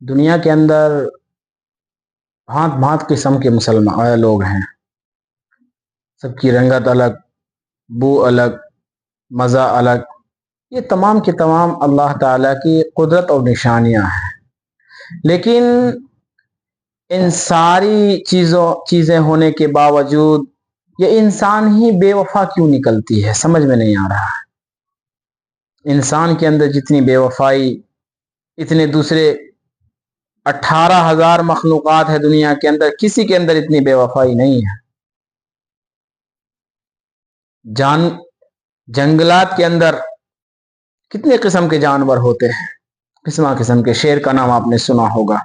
دنیا کے اندر بھانت بھانت قسم کے مسلمان لوگ ہیں، سب کی رنگت الگ، بو الگ، مزہ الگ۔ یہ تمام کے تمام اللہ تعالیٰ کی قدرت اور نشانیاں ہیں، لیکن ان ساری چیزیں ہونے کے باوجود یہ انسان ہی بے وفا کیوں نکلتی ہے، سمجھ میں نہیں آ رہا ہے۔ انسان کے اندر جتنی بے وفائی اتنے دوسرے 18,000 مخلوقات ہے دنیا کے اندر، کسی کے اندر اتنی بے وفائی نہیں ہے۔ جنگلات کے اندر کتنے قسم کے جانور ہوتے ہیں، قسم کے۔ شیر کا نام آپ نے سنا ہوگا۔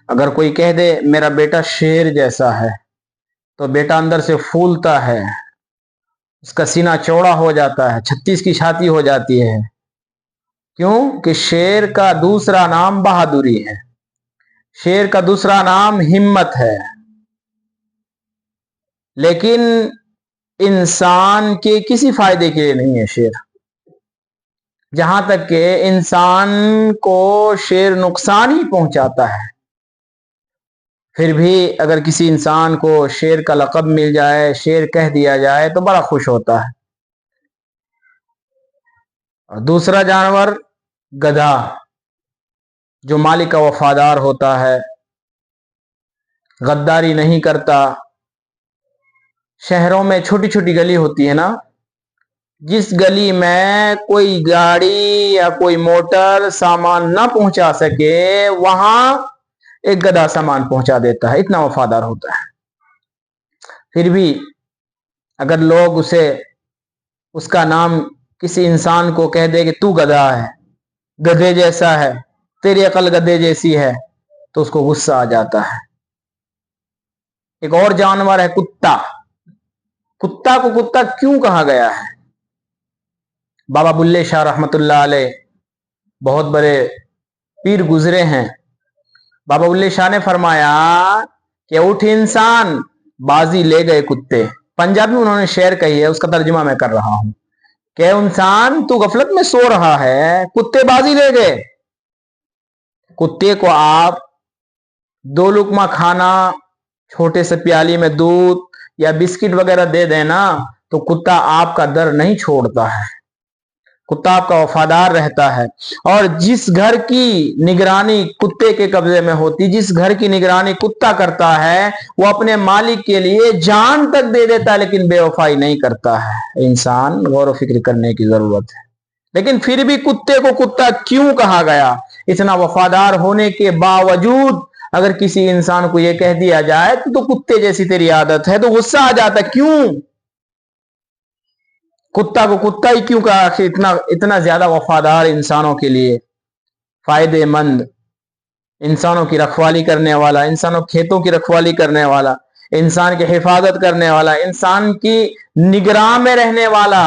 اگر کوئی کہہ دے میرا بیٹا شیر جیسا ہے تو بیٹا اندر سے پھولتا ہے، اس کا سینہ چوڑا ہو جاتا ہے، 36 کی چھاتی ہو جاتی ہے۔ کیوں کہ شیر کا دوسرا نام بہادری ہے، شیر کا دوسرا نام ہمت ہے۔ لیکن انسان کے کسی فائدے کے لیے نہیں ہے شیر، جہاں تک کہ انسان کو شیر نقصان ہی پہنچاتا ہے۔ پھر بھی اگر کسی انسان کو شیر کا لقب مل جائے، شیر کہہ دیا جائے تو بڑا خوش ہوتا ہے۔ اور دوسرا جانور گدھا، جو مالک کا وفادار ہوتا ہے، غداری نہیں کرتا۔ شہروں میں چھوٹی چھوٹی گلی ہوتی ہے نا، جس گلی میں کوئی گاڑی یا کوئی موٹر سامان نہ پہنچا سکے، وہاں ایک گدھا سامان پہنچا دیتا ہے، اتنا وفادار ہوتا ہے۔ پھر بھی اگر لوگ اس کا نام کسی انسان کو کہہ دے کہ تو گدھا ہے، گدھے جیسا ہے، تیری عقل گدھے جیسی ہے، تو اس کو غصہ آ جاتا ہے۔ ایک اور جانور ہے کتا۔ کتا کو کتا کیوں کہا گیا ہے؟ بابا بلے شاہ رحمت اللہ علیہ بہت بڑے پیر گزرے ہیں۔ بابا بلے شاہ نے فرمایا کہ اٹھ انسان، بازی لے گئے کتے۔ پنجابی میں انہوں نے شعر کہی ہے، اس کا ترجمہ میں کر رہا ہوں کہ انسان تو غفلت میں سو رہا ہے، کتے بازی لے گئے۔ کتے کو آپ 2 لقمہ کھانا، چھوٹے سے پیالی میں دودھ یا بسکٹ وغیرہ دے دینا تو کتا آپ کا در نہیں چھوڑتا ہے، کتا آپ کا وفادار رہتا ہے۔ اور جس گھر کی نگرانی کتے کے قبضے میں ہوتی، جس گھر کی نگرانی کتا کرتا ہے، وہ اپنے مالک کے لیے جان تک دے دیتا ہے، لیکن بے وفائی نہیں کرتا ہے۔ انسان غور و فکر کرنے کی ضرورت ہے۔ لیکن پھر بھی کتے کو کتا کیوں کہا گیا؟ اتنا وفادار ہونے کے باوجود اگر کسی انسان کو یہ کہہ دیا جائے تو کتے جیسی تیری عادت ہے، تو غصہ آ جاتا ہے۔ کیوں کتا کو کتا ہی کیوں کہا؟ اتنا زیادہ وفادار انسانوں کے لیے، فائدے مند، انسانوں کی رکھوالی کرنے والا، انسانوں کھیتوں کی رکھوالی کرنے والا، انسان کی حفاظت کرنے والا، انسان کی نگراں میں رہنے والا،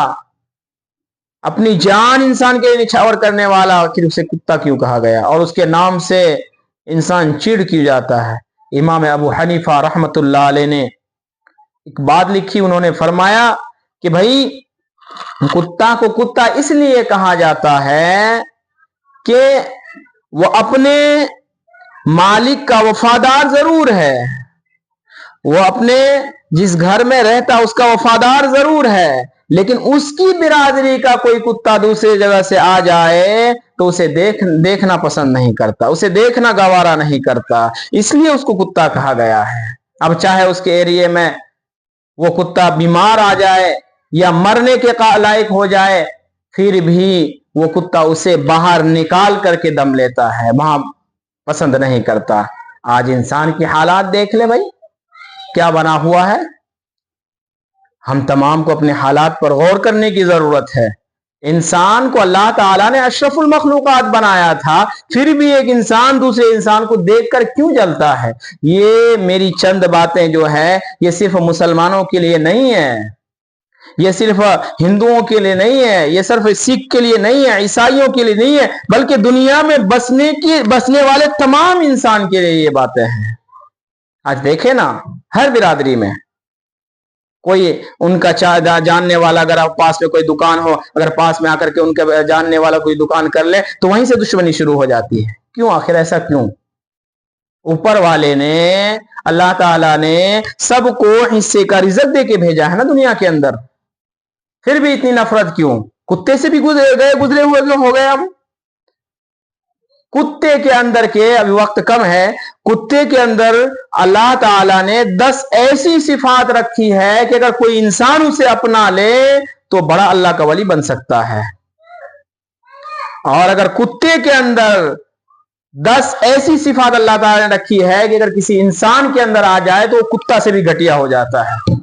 اپنی جان انسان کے لیے نچھاور کرنے والا، آخر اسے کتا کیوں کہا گیا؟ اور اس کے نام سے انسان چڑ کیوں جاتا ہے؟ امام ابو حنیفہ رحمت اللہ علیہ نے ایک بات لکھی، انہوں نے فرمایا کہ بھائی کتا کو کتا اس لیے کہا جاتا ہے کہ وہ اپنے مالک کا وفادار ضرور ہے، وہ اپنے جس گھر میں رہتا اس کا وفادار ضرور ہے، لیکن اس کی برادری کا کوئی کتا دوسری جگہ سے آ جائے تو اسے دیکھنا پسند نہیں کرتا، اسے دیکھنا گوارا نہیں کرتا، اس لیے اس کو کتا کہا گیا ہے۔ اب چاہے اس کے ایریے میں وہ کتا بیمار آ جائے یا مرنے کے لائق ہو جائے، پھر بھی وہ کتا اسے باہر نکال کر کے دم لیتا ہے، وہاں پسند نہیں کرتا۔ آج انسان کی حالات دیکھ لے بھائی، کیا بنا ہوا ہے۔ ہم تمام کو اپنے حالات پر غور کرنے کی ضرورت ہے۔ انسان کو اللہ تعالیٰ نے اشرف المخلوقات بنایا تھا، پھر بھی ایک انسان دوسرے انسان کو دیکھ کر کیوں جلتا ہے؟ یہ میری چند باتیں جو ہے یہ صرف مسلمانوں کے لیے نہیں ہے، یہ صرف ہندوؤں کے لیے نہیں ہے، یہ صرف سکھ کے لیے نہیں ہے، عیسائیوں کے لیے نہیں ہے، بلکہ دنیا میں بسنے والے تمام انسان کے لیے یہ باتیں ہیں۔ آج دیکھیں نا، ہر برادری میں کوئی ان کا جاننے والا، اگر آپ پاس میں کوئی دکان ہو، اگر پاس میں آ کر کے ان کا جاننے والا کوئی دکان کر لے تو وہیں سے دشمنی شروع ہو جاتی ہے۔ کیوں؟ آخر ایسا کیوں؟ اوپر والے نے اللہ تعالیٰ نے سب کو حصے کا رزق دے کے بھیجا ہے نا دنیا کے اندر، پھر بھی اتنی نفرت کیوں؟ کتے سے بھی گزرے ہوئے ہو گئے ہم۔ کتے کے اندر کے، ابھی وقت کم ہے، کتے کے اندر اللہ تعالیٰ نے 10 ایسی صفات رکھی ہے کہ اگر کوئی انسان اسے اپنا لے تو بڑا اللہ کا ولی بن سکتا ہے، اور اگر کتے کے اندر 10 ایسی صفات اللہ تعالیٰ نے رکھی ہے کہ اگر کسی انسان کے اندر آ جائے تو وہ کتا سے بھی گھٹیا ہو جاتا ہے۔